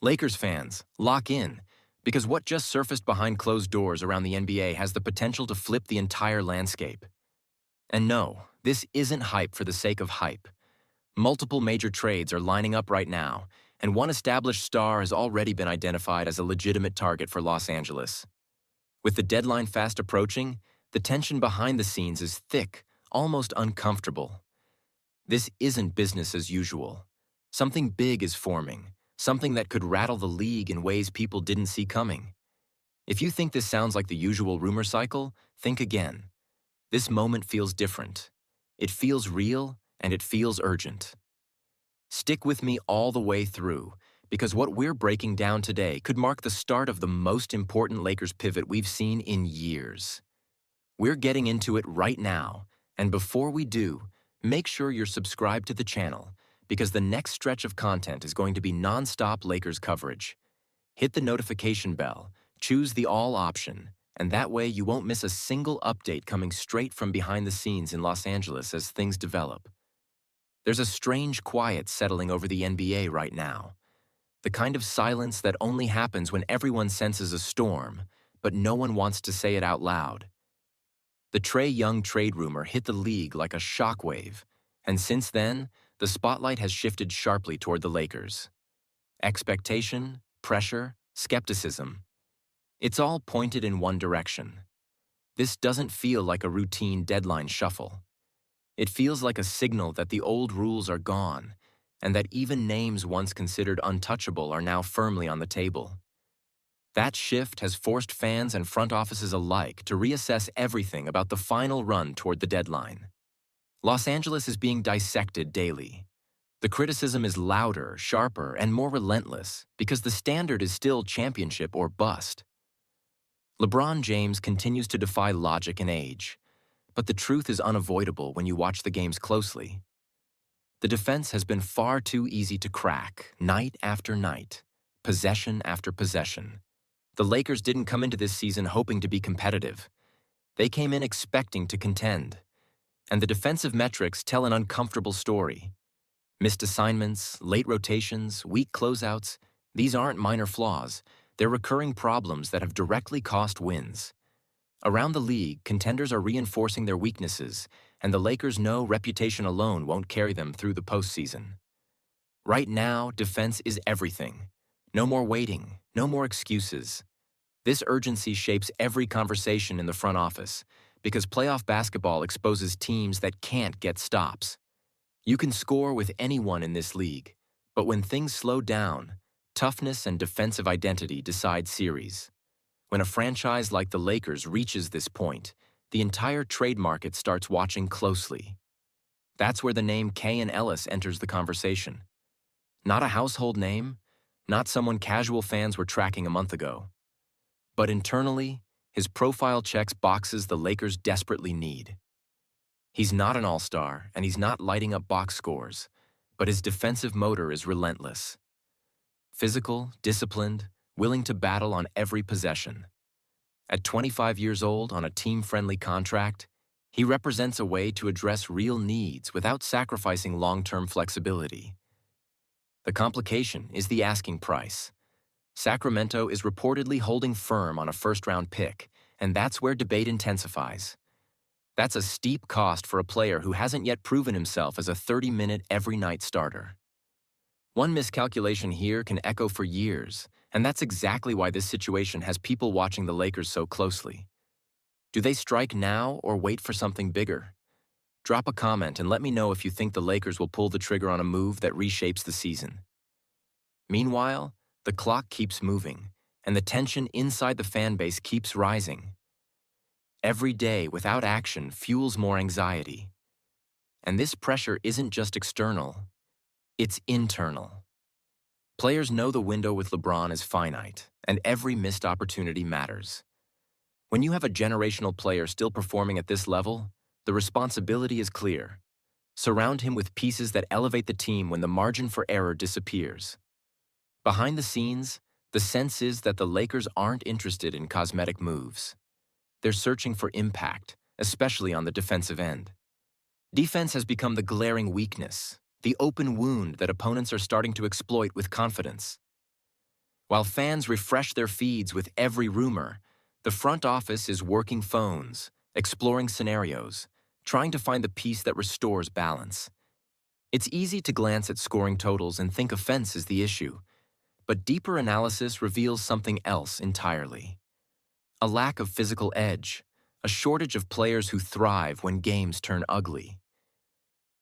Lakers fans, lock in, because what just surfaced behind closed doors around the NBA has the potential to flip the entire landscape. And no, this isn't hype for the sake of hype. Multiple major trades are lining up right now, and one established star has already been identified as a legitimate target for Los Angeles. With the deadline fast approaching, the tension behind the scenes is thick, almost uncomfortable. This isn't business as usual. Something big is forming, something that could rattle the league in ways people didn't see coming. If you think this sounds like the usual rumor cycle, think again. This moment feels different. It feels real, and it feels urgent. Stick with me all the way through, because what we're breaking down today could mark the start of the most important Lakers pivot we've seen in years. We're getting into it right now, and before we do, make sure you're subscribed to the channel, because the next stretch of content is going to be non-stop Lakers coverage. Hit the notification bell, choose the all option, and that way you won't miss a single update coming straight from behind the scenes in Los Angeles as things develop. There's a strange quiet settling over the NBA right now. The kind of silence that only happens when everyone senses a storm, but no one wants to say it out loud. The Trae Young trade rumor hit the league like a shockwave, and since then, the spotlight has shifted sharply toward the Lakers. Expectation, pressure, skepticism. It's all pointed in one direction. This doesn't feel like a routine deadline shuffle. It feels like a signal that the old rules are gone, and that even names once considered untouchable are now firmly on the table. That shift has forced fans and front offices alike to reassess everything about the final run toward the deadline. Los Angeles is being dissected daily. The criticism is louder, sharper, and more relentless because the standard is still championship or bust. LeBron James continues to defy logic and age, but the truth is unavoidable when you watch the games closely. The defense has been far too easy to crack, night after night, possession after possession. The Lakers didn't come into this season hoping to be competitive. They came in expecting to contend. And the defensive metrics tell an uncomfortable story. Missed assignments, late rotations, weak closeouts, these aren't minor flaws. They're recurring problems that have directly cost wins. Around the league, contenders are reinforcing their weaknesses, and the Lakers know reputation alone won't carry them through the postseason. Right now, defense is everything. No more waiting, no more excuses. This urgency shapes every conversation in the front office, because playoff basketball exposes teams that can't get stops. You can score with anyone in this league, but when things slow down, toughness and defensive identity decide series. When a franchise like the Lakers reaches this point, the entire trade market starts watching closely. That's where the name K and Ellis enters the conversation. Not a household name, not someone casual fans were tracking a month ago. But internally, his profile checks boxes the Lakers desperately need. He's not an all-star, and he's not lighting up box scores, but his defensive motor is relentless. Physical, disciplined, willing to battle on every possession. At 25 years old on a team-friendly contract, he represents a way to address real needs without sacrificing long-term flexibility. The complication is the asking price. Sacramento is reportedly holding firm on a first-round pick, and that's where debate intensifies. That's a steep cost for a player who hasn't yet proven himself as a 30-minute every-night starter. One miscalculation here can echo for years, and that's exactly why this situation has people watching the Lakers so closely. Do they strike now or wait for something bigger? Drop a comment and let me know if you think the Lakers will pull the trigger on a move that reshapes the season. Meanwhile, the clock keeps moving, and the tension inside the fan base keeps rising. Every day without action fuels more anxiety. And this pressure isn't just external, it's internal. Players know the window with LeBron is finite, and every missed opportunity matters. When you have a generational player still performing at this level, the responsibility is clear. Surround him with pieces that elevate the team when the margin for error disappears. Behind the scenes, the sense is that the Lakers aren't interested in cosmetic moves. They're searching for impact, especially on the defensive end. Defense has become the glaring weakness, the open wound that opponents are starting to exploit with confidence. While fans refresh their feeds with every rumor, the front office is working phones, exploring scenarios, trying to find the piece that restores balance. It's easy to glance at scoring totals and think offense is the issue, but deeper analysis reveals something else entirely. A lack of physical edge, a shortage of players who thrive when games turn ugly.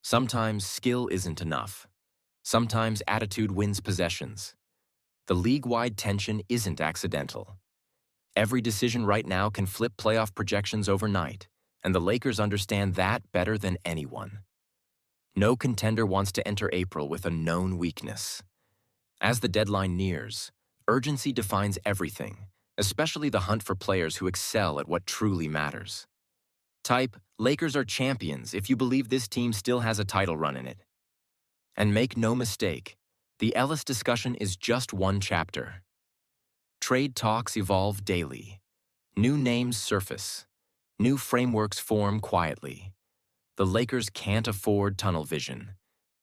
Sometimes skill isn't enough. Sometimes attitude wins possessions. The league-wide tension isn't accidental. Every decision right now can flip playoff projections overnight, and the Lakers understand that better than anyone. No contender wants to enter April with a known weakness. As the deadline nears, urgency defines everything, especially the hunt for players who excel at what truly matters. Type, Lakers are champions if you believe this team still has a title run in it. And make no mistake, the Ellis discussion is just one chapter. Trade talks evolve daily. New names surface. New frameworks form quietly. The Lakers can't afford tunnel vision.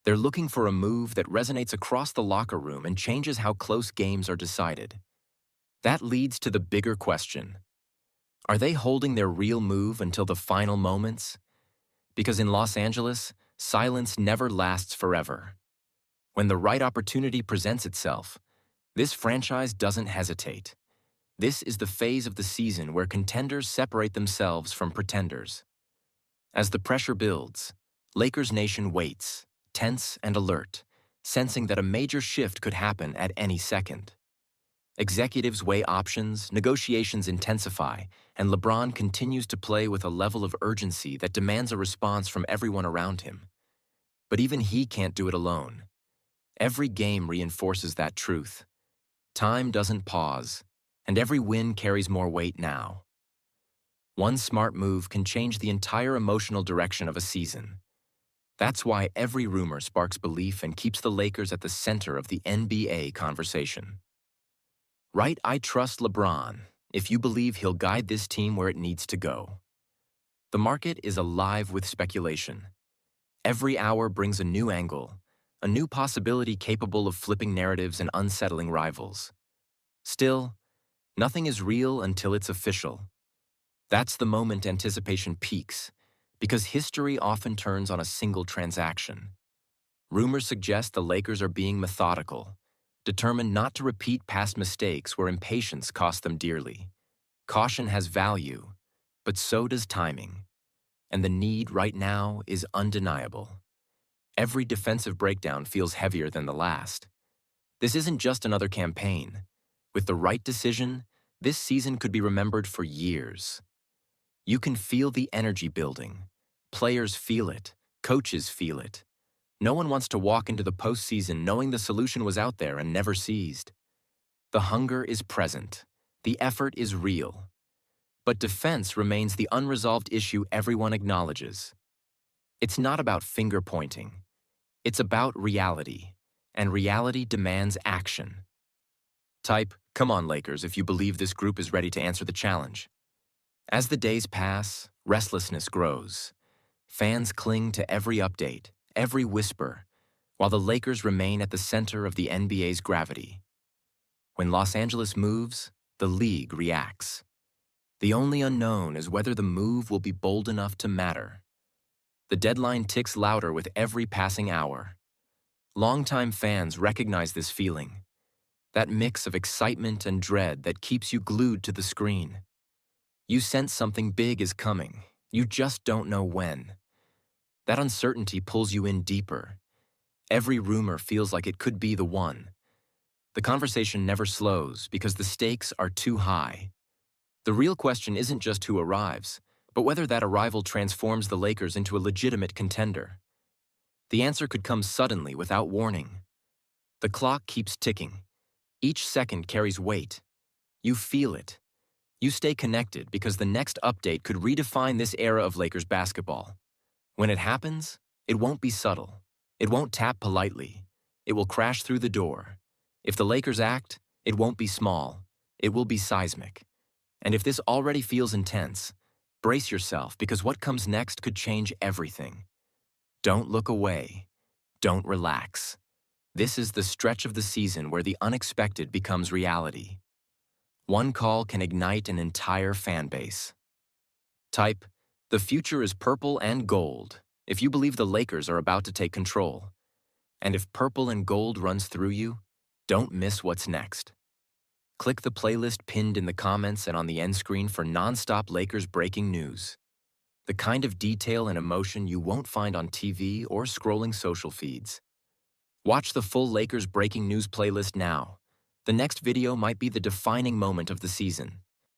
They're looking for a move that resonates across the locker room and changes how close games are decided. That leads to the bigger question. Are they holding their real move until the final moments? Because in Los Angeles, silence never lasts forever. When the right opportunity presents itself, this franchise doesn't hesitate. This is the phase of the season where contenders separate themselves from pretenders. As the pressure builds, Lakers Nation waits, tense and alert, sensing that a major shift could happen at any second. Executives weigh options, negotiations intensify, and LeBron continues to play with a level of urgency that demands a response from everyone around him. But even he can't do it alone. Every game reinforces that truth. Time doesn't pause, and every win carries more weight now. One smart move can change the entire emotional direction of a season. That's why every rumor sparks belief and keeps the Lakers at the center of the NBA conversation. Write, I trust LeBron, if you believe he'll guide this team where it needs to go. The market is alive with speculation. Every hour brings a new angle, a new possibility capable of flipping narratives and unsettling rivals. Still, nothing is real until it's official. That's the moment anticipation peaks, because history often turns on a single transaction. Rumors suggest the Lakers are being methodical, determined not to repeat past mistakes where impatience cost them dearly. Caution has value, but so does timing. And the need right now is undeniable. Every defensive breakdown feels heavier than the last. This isn't just another campaign. With the right decision, this season could be remembered for years. You can feel the energy building. Players feel it. Coaches feel it. No one wants to walk into the postseason knowing the solution was out there and never seized. The hunger is present. The effort is real. But defense remains the unresolved issue everyone acknowledges. It's not about finger-pointing. It's about reality, and reality demands action. Type, come on Lakers if you believe this group is ready to answer the challenge. As the days pass, restlessness grows. Fans cling to every update, every whisper, while the Lakers remain at the center of the NBA's gravity. When Los Angeles moves, the league reacts. The only unknown is whether the move will be bold enough to matter. The deadline ticks louder with every passing hour. Longtime fans recognize this feeling, that mix of excitement and dread that keeps you glued to the screen. You sense something big is coming, you just don't know when. That uncertainty pulls you in deeper. Every rumor feels like it could be the one. The conversation never slows because the stakes are too high. The real question isn't just who arrives, but whether that arrival transforms the Lakers into a legitimate contender. The answer could come suddenly without warning. The clock keeps ticking. Each second carries weight. You feel it. You stay connected because the next update could redefine this era of Lakers basketball. When it happens, it won't be subtle. It won't tap politely. It will crash through the door. If the Lakers act, it won't be small. It will be seismic. And if this already feels intense, brace yourself because what comes next could change everything. Don't look away. Don't relax. This is the stretch of the season where the unexpected becomes reality. One call can ignite an entire fan base. Type, "The future is purple and gold," if you believe the Lakers are about to take control. And if purple and gold runs through you, don't miss what's next. Click the playlist pinned in the comments and on the end screen for non-stop Lakers breaking news. The kind of detail and emotion you won't find on TV or scrolling social feeds. Watch the full Lakers breaking news playlist now. The next video might be the defining moment of the season.